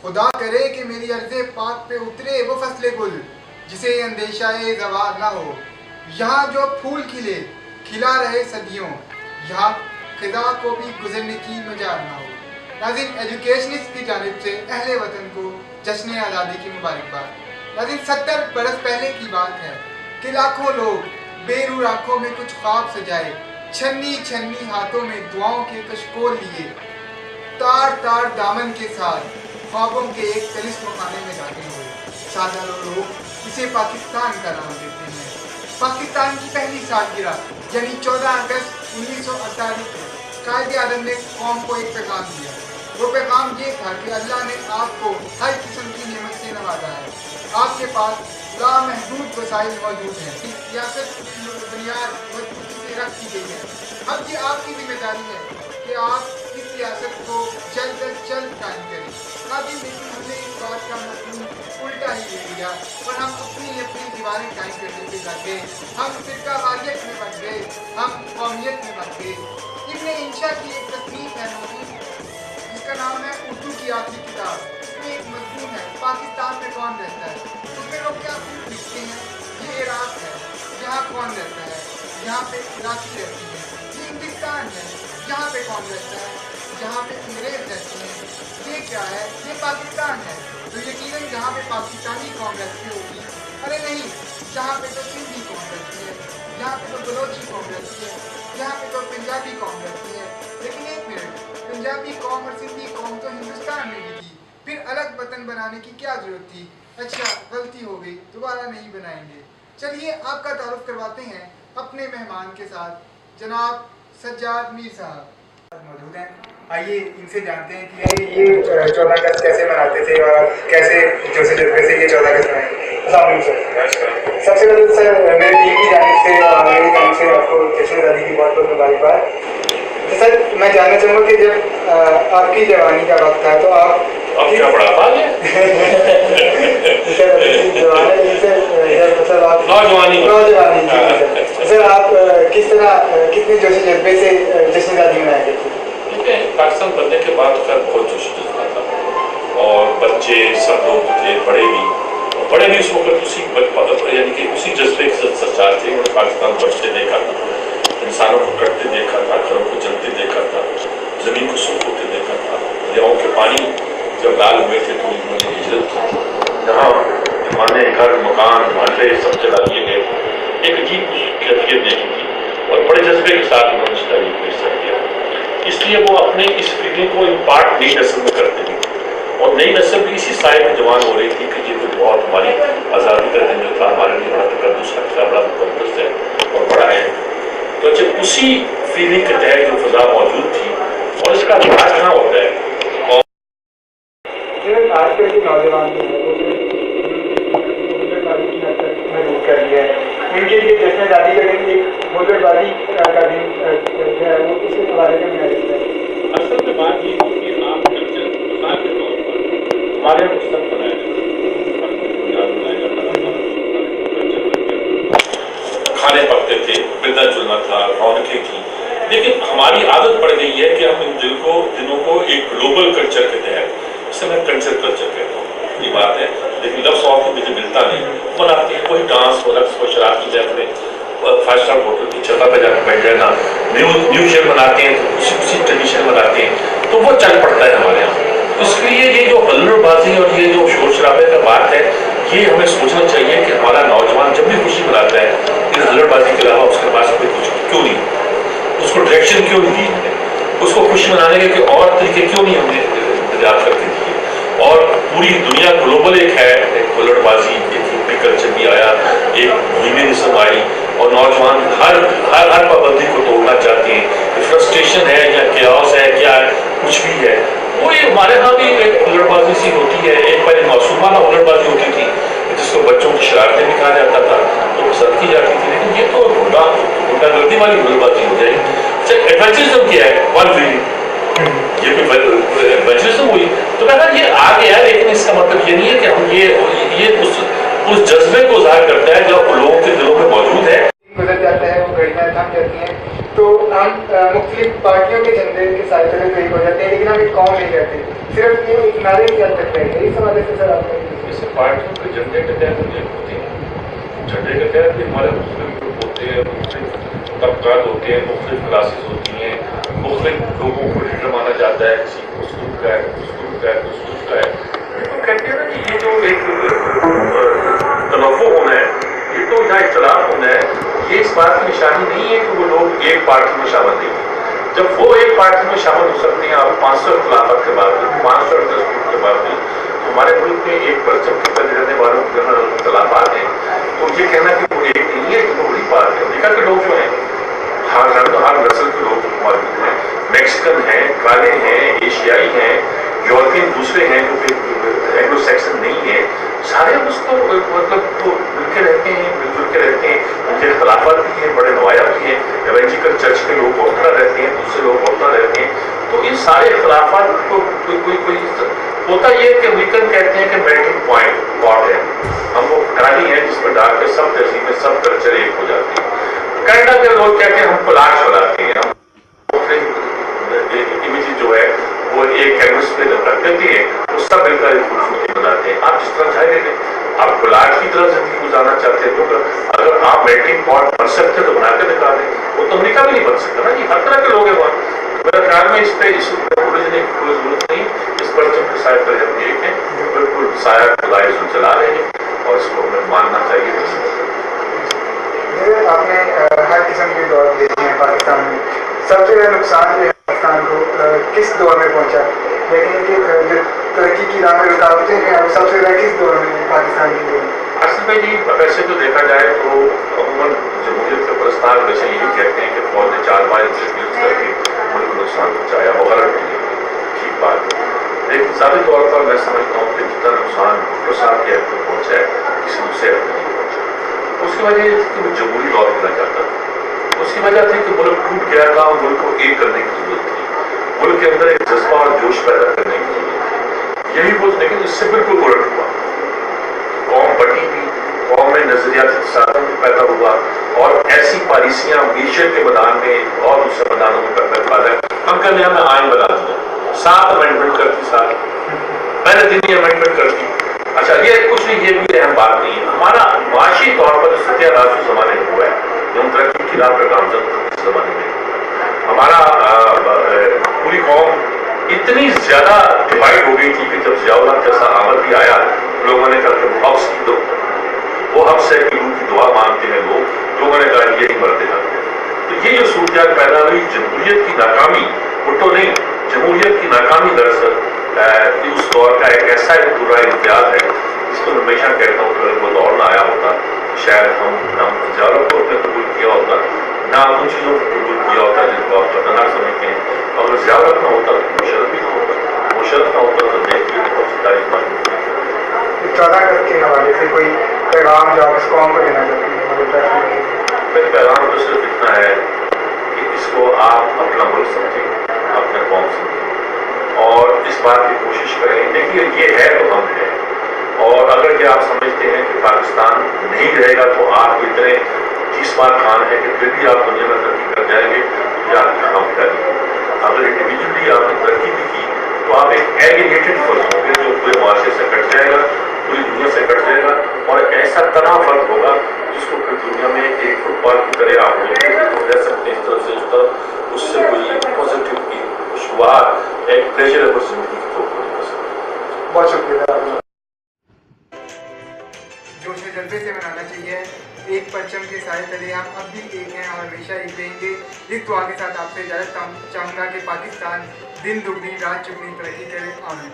خدا کرے کہ میری عرض پاک پہ اترے وہ فصل گل جسے اندیشہ زوال نہ ہو. یہاں جو پھول کھلے کھلا رہے صدیوں, یہاں خدا کو بھی گزرنے کی مجال نہ ہو. ناظرین, ایجوکیشنسٹ کی جانب سے اہل وطن کو جشن آزادی کی مبارکباد. ناظرین, 70 برس پہلے کی بات ہے کہ لاکھوں لوگ بے روح آنکھوں میں کچھ خواب سجائے, چھنی چھنی ہاتھوں میں دعاؤں کے کشکول لیے, تار تار دامن کے ساتھ خوابوں کے ایک طلسم خانے میں داخل ہوئے. سادہ لوگ اسے پاکستان کا نام دیتے ہیں. پاکستان کی پہلی سالگرہ یعنی 14 اگست 1948 کو قائد اعظم نے قوم کو ایک پیغام دیا. وہ پیغام یہ تھا کہ اللہ نے آپ کو ہر قسم کی نعمت سے نوازا ہے, آپ کے پاس لامحدود وسائل موجود ہیں, سیاست کی بنیاد مضبوطی سے رکھ دی گئی ہے. اب یہ آپ کی ذمہ داری ہے کہ آپ اس سیاست کو جلد از جلد قائم کریں. لیکن ہم نے اس بات کا مفہوم الٹا ہی لے لیا اور ہم اپنی دیواریں قائم کرنے پہ لگ گئے. ہم فرقہ واریت میں بچ گئے, ہم قومیت میں بچ گئے. ابن انشا کی ایک تصنیف ہے جس کا نام ہے اردو کی آخری کتاب. اس میں ایک مضمون ہے پاکستان میں کون رہتا ہے. اس میں لوگ کیا لکھتے ہیں, یہ عراق ہے, یہاں کون رہتا ہے, یہاں پہ عراقی رہتی ہے. یہ ہندوستان ہے, یہاں پہ کون رہتا ہے, جہاں پہ انگریز رہتے ہیں. یہ کیا ہے, یہ پاکستان ہے. تو یقیناً جہاں پہ پاکستانی قوم رہتی ہوگی, ارے نہیں, جہاں پہ تو سندھی قوم رہتی ہے, یہاں پہ تو بلوچی قوم رہتی ہے, یہاں پہ تو پنجابی قوم رہتی ہے. لیکن ایک منٹ, پنجابی قوم اور سندھی قوم تو ہندوستان میں بھی تھی, پھر الگ وطن بنانے کی کیا ضرورت تھی. اچھا, غلطی ہو گئی, دوبارہ نہیں بنائیں گے. چلیے آپ کا تعارف کرواتے ہیں اپنے مہمان کے ساتھ. جناب سجاد میر صاحب موجود ہیں. آئیے ان سے جانتے ہیں کہ یہ 14 اگست کیسے مناتے تھے اور کیسے جوش و جذبے سے یہ 14 اگست منائے. السلام علیکم سر. سب سے پہلے سر میری ٹیم کی جانب سے اور میری جانب سے آپ کو جشن آزادی کی بہت بہت مبارکباد. سر میں جاننا چاہوں گا کہ جب آپ کی جوانی کا وقت تھا تو آپ کیا بڑا بات ہے نوجوانی سر, آپ کس طرح کتنے جوش و جذبے سے جشن آزادی منائے گئے تھے. پاکستان بننے کے بعد خیر بہت جوش و جذبہ تھا اور بچے سب لوگ تھے, بڑے بھی اس وقت اسی یعنی کہ اسی جذبے کے سرچار تھے. انہوں نے پاکستان بچتے دیکھا تھا, انسانوں کو کٹتے دیکھا تھا, گھروں کو جلتے دیکھا تھا, زمین کو سوکھ ہوتے دیکھا تھا, دریاؤں کے پانی جب لال ہوئے تھے تو انہوں نے ہجرت کی. جہاں زمانے گھر مکان محلے سب جلا دیے گئے, ایک عجیب کیفیت دیکھی تھی اور بڑے جذبے کے ساتھ انہوں نے اس تاریخ کو حصہ کیا. اس لیے وہ اپنے اس فیلنگ کو امپارٹ نئی نسل میں کرتے ہیں اور نئی نسل بھی اسی سائے میں جوان ہو رہی تھی کہ یہ تو بہت ہماری آزادی کا دن جو تھا ہمارے لیے بڑا تقدس رکھتا, بڑا مقدس ہے اور بڑا ہے. تو جب اسی فیلنگ کے تحت جو فضا موجود تھی اور اس کا انداز کہاں ہوتا ہے. آج کل کے نوجوان جو ہے کر لیا ہے, ان کے لیے جشن آزادی کا دن ایک بزرگ بازی کا دن جو ہے وہ اس کے حوالے سے منایا جاتا ہے. اصل میں بات یہ ہے کہ آپ کلچر مثال کے طور پر ہمارے یہاں کچھ تک بنایا جاتا ہے, کھانے پکتے تھے, ملنا جلنا تھا, رونقیں تھیں. لیکن ہماری عادت پڑ گئی ہے کہ ہم ان دنوں کو ایک گلوبل کلچر کے تحت, اس سے میں کلچر کہتا ہوں, یہ بات ہے. لیکن لفظ اور کو مجھے ملتا نہیں. بناتے ہیں کوئی ڈانس, وہ رقص, کو شراب کی جائے, اپنے 5 اسٹار ہوٹل کی چھتہ پہ جا کے بیٹھ جائے نا, نیو شیر بناتے ہیں, اسی ٹریڈیشن بناتے ہیں, تو وہ چل پڑتا ہے ہمارے یہاں. اس لیے یہ جو ہلڑ بازی اور یہ جو شور شرابے کا بات ہے, یہ ہمیں سوچنا چاہیے کہ ہمارا نوجوان جب بھی خوشی مناتا ہے اس ہلڑ بازی کے علاوہ اس کے پاس کوئی کچھ کیوں نہیں, اس کو ڈائریکشن کیوں نہیں دی ہم نے, اس کو خوشی منانے کے اور طریقے کیوں نہیں ہم نے ایجاد کر کے دیے. اور پوری دنیا گلوبل ایک ہے, ایک ہلڑ بازی, ایک یوپی کلچر بھی آیا, ایک بوہیمینزم آئی اور نوجوان ہر پابندی کو توڑنا چاہتے ہیں. فرسٹریشن ہے یا کیاس ہے, کیا کچھ بھی ہے, وہ یہ ہمارے یہاں بھی ایک ہلڑ بازی سی ہوتی ہے. ایک پہلے معصومانہ ہلڑ بازی ہوتی تھی جس کو بچوں کی شرارتیں بھی کہا جاتا تھا, تو پسند کی جاتی تھی. لیکن یہ تو گنڈا گردی والی ہلڑ بازی ہو جائے گی. ایڈونچرزم کیا ہے, ون فیلنگ, یہ بھی ایڈونچرزم ہوئی. تو کہا یہ آ گیا, لیکن اس کا مطلب یہ نہیں ہے کہ ہم یہ اس جذبے کو ظاہر کرتا ہے جو لوگوں کے دلوں میں موجود ہے. گزر جاتا ہے, وہ گھڑیاں تھم جاتی ہیں, تو ہم مختلف پارٹیوں کے جھنڈے کے سائے تلے تو ایک ہو جاتے ہیں لیکن ہم ایک قوم نہیں رہتے, صرف یہ ایک نعرے کی حد تک رہتے ہیں. اس حوالے سے سر آپ کا جیسے پارٹیوں کے جھنڈے کے تحت ہم ایک ہوتے ہیں, جھنڈے کے تحت بھی ہمارے مختلف گروپ ہوتے ہیں, مختلف طبقات ہوتے ہیں, مختلف کلاسز ہوتی ہیں, مختلف لوگوں کو لیڈر مانا جاتا ہے, کسی کو اس گروپ کا ہے, اس گروپ کا ہے, اس گروپ کا ہے. تو کہتے ہیں نا کہ یہ جو ایک تنوع ہونا ہے, یہ تو یہاں اختلاف ہونا ہے, یہ اس بات کی نشانی نہیں ہے کہ وہ لوگ ایک پارٹی میں شامل نہیں ہیں. جب وہ ایک پارٹی میں شامل ہو سکتے ہیں, آپ 500 اختلافات کے بعد 500 دستور کے بعد ہمارے ملک میں ایک پرچم کے تلے رہنے والوں کے اختلافات ہیں, تو یہ کہنا کہ وہ ایک نہیں ہے تو بڑی بات ہے. امریکہ کے لوگ جو ہیں, ہر نسل کے لوگ موجود ہیں, میکسیکن ہیں, کالے ہیں, ایشیائی ہیں, یورپین دوسرے ہیں جو کہ اینگلو سیکسن نہیں ہیں, سارے اس کو مطلب وہ مل کے رہتے ہیں, مل جل کے رہتے ہیں. ان کے اختلافات بھی ہیں, بڑے نمایاں بھی ہیں. ایونجیکل چرچ کے لوگ بہت طرح رہتے ہیں, دوسرے لوگ بہت طرح رہتے ہیں. تو ان سارے اختلافات کو کوئی ہوتا یہ کہ امریکن کہتے ہیں کہ میلٹنگ پوائنٹ پاٹ ہے, ہم وہ ڈالی ہیں جس پر ڈال کے سب تہذیبیں سب کلچر ایک ہو جاتے ہیں. کینیڈا کے لوگ کہتے ہیں ہم پلاش بناتے ہیں, امیج جو ہے وہ ایک کینوس پہ رکھ دیتی ہے, وہ سب مل کر ایک خوبصورتی بناتے ہیں. آپ جس طرح چاہے لیں, آپ پلاش کی طرح زندگی گزارنا چاہتے ہیں تو اگر آپ میلٹنگ پاٹ بن سکتے تو بنا کے دکھا دیں. وہ تو امریکہ بھی نہیں بن سکتا نا جی, ہر طرح کے لوگ ہیں وہاں. میرا خیال میں اس پہ الجھنے کی کوئی ضرورت نہیں. اس پرچم کے سائے پر ہم ایک ہیں, بالکل سایہ خدائی سے چلا رہے ہیں اور اس کو ہمیں ماننا چاہیے. آپ نے ہر قسم کے دور دیکھے ہیں پاکستان میں. سب سے زیادہ نقصان جو ہے پاکستان کو کس دور میں پہنچا, لیکن کہ جو ترقی کی راہ میں رکاوٹیں ہیں وہ سب سے زیادہ کس دور میں پاکستان کی دور میں؟ اصل میں جی ویسے تو دیکھا جائے تو عموماً جمہوریت کے پرستار ویسے یہی کہتے ہیں کہ فوج نے 4-5 انسٹیٹیوٹ کر کے ملک کو نقصان پہنچایا. وہ غلط نہیں ہے, ٹھیک بات ہے, لیکن ذاتی طور پر میں سمجھتا ہوں کہ جتنا نقصان پرسار کے حد تک پہنچا ہے کسی دوسرے حد تک نہیں پہنچا. اس کی وجہ یہ تھی کہ وہ جمہوری دور دینا چاہتا تھا. اس کی وجہ تھی کہ ملک ٹوٹ گیا تھا, ملک کو ایک کرنے کی ضرورت تھی, ملک کے اندر ایک جذبہ اور جوش پیدا کرنے کی ضرورت تھی. یہی وہ, لیکن اس سے بالکل الٹ ہوا. قوم بٹی بھی, قوم میں نظریاتی تصادم پیدا ہوا اور ایسی پالیسیاں معیشت کے میدان میں اور دوسرے میدانوں میں پیدا ہے. ہم کہتے ہیں ہمیں آئین بنا دیا, 7 امینڈمنٹ کرتی, سارے پہلے دن ہی امینڈمنٹ کرتی. اچھا یہ کچھ نہیں, یہ بھی اہم بات نہیں ہے. ہمارا معاشی طور پر جو ستیہ راج اس زمانے میں ہوا ہے, جو ہم ترقی کی راہ پہ گامزن اس زمانے میں, ہمارا پوری قوم اتنی زیادہ ڈیوائڈ ہو گئی تھی کہ جب ضیاء الحق جیسا عمل بھی آیا, لوگوں نے کہا کہ وہ حفظ کی دو, وہ حفظ ہے کہ ان کی دعا مانگتے ہیں لوگوں نے کہا یہ نہیں مرتے جاتے. تو یہ جو صورتحال پیدا ہوئی, جمہوریت کی ناکامی, اٹھو نہیں, جمہوریت کی ناکامی دراصل اس دور کا ایک ایسا ایک برا امتیاز ہے جس کو میں ہمیشہ کہتا ہوں کہ اگر وہ دور نہ آیا ہوتا شاید ہم نہ جالوں کو اپنے قبول کیا ہوتا, نہ ان چیزوں کو قبول کیا ہوتا جن کو آپ خطرناک سمجھتے ہیں. اگر زیادہ نہ ہوتا تو مشرف بھی نہ ہوتا, مشرف نہ ہوتا تو دیکھ بھی بہت سی تاریخ معلوم ہوتی. 14 اگست کے حوالے سے کوئی پیغام جو آپ اس قوم کو دینا چاہتے ہیں؟ میرا پیغام تو صرف اتنا ہے کہ اس کو آپ اپنا ملک سمجھیں, اپنے قوم سمجھیں اور اس بات کی کوشش کریں. دیکھیے یہ ہے تو ہم ہیں, اور اگر یہ آپ سمجھتے ہیں کہ پاکستان نہیں رہے گا تو آپ اتنے 30 بار خان ہیں کہ پھر بھی آپ دنیا میں ترقی کر جائیں گے, تو یہ آپ کی کام کریں. اگر انڈیویجولی آپ نے ترقی بھی کی تو آپ ایک ایگریگیٹڈ فرد ہوں گے جو پورے معاشرے سے کٹ جائے گا, پوری دنیا سے کٹ جائے گا, اور ایسا تنہا فرد ہوگا جس کو پھر دنیا میں ایک فٹ بال کی طرح آپ رہ سکتے ہیں اس طرف سے اس طرف, اس سے کوئی پازیٹیو کی خوشگوار ایک پلیجریبل زندگی کی توقع نہیں کر سکتے. بہت شکریہ. جوش و جذبے سے منانا چاہیے. ایک پرچم کے سائے تلے ہم اب بھی ایک ہیں اور ہمیشہ ایک رہیں گے. اس دعا کے ساتھ آپ سے اجازت چاہوں گا کہ پاکستان دن دگنی رات چگنی ترقی کرے. آمین.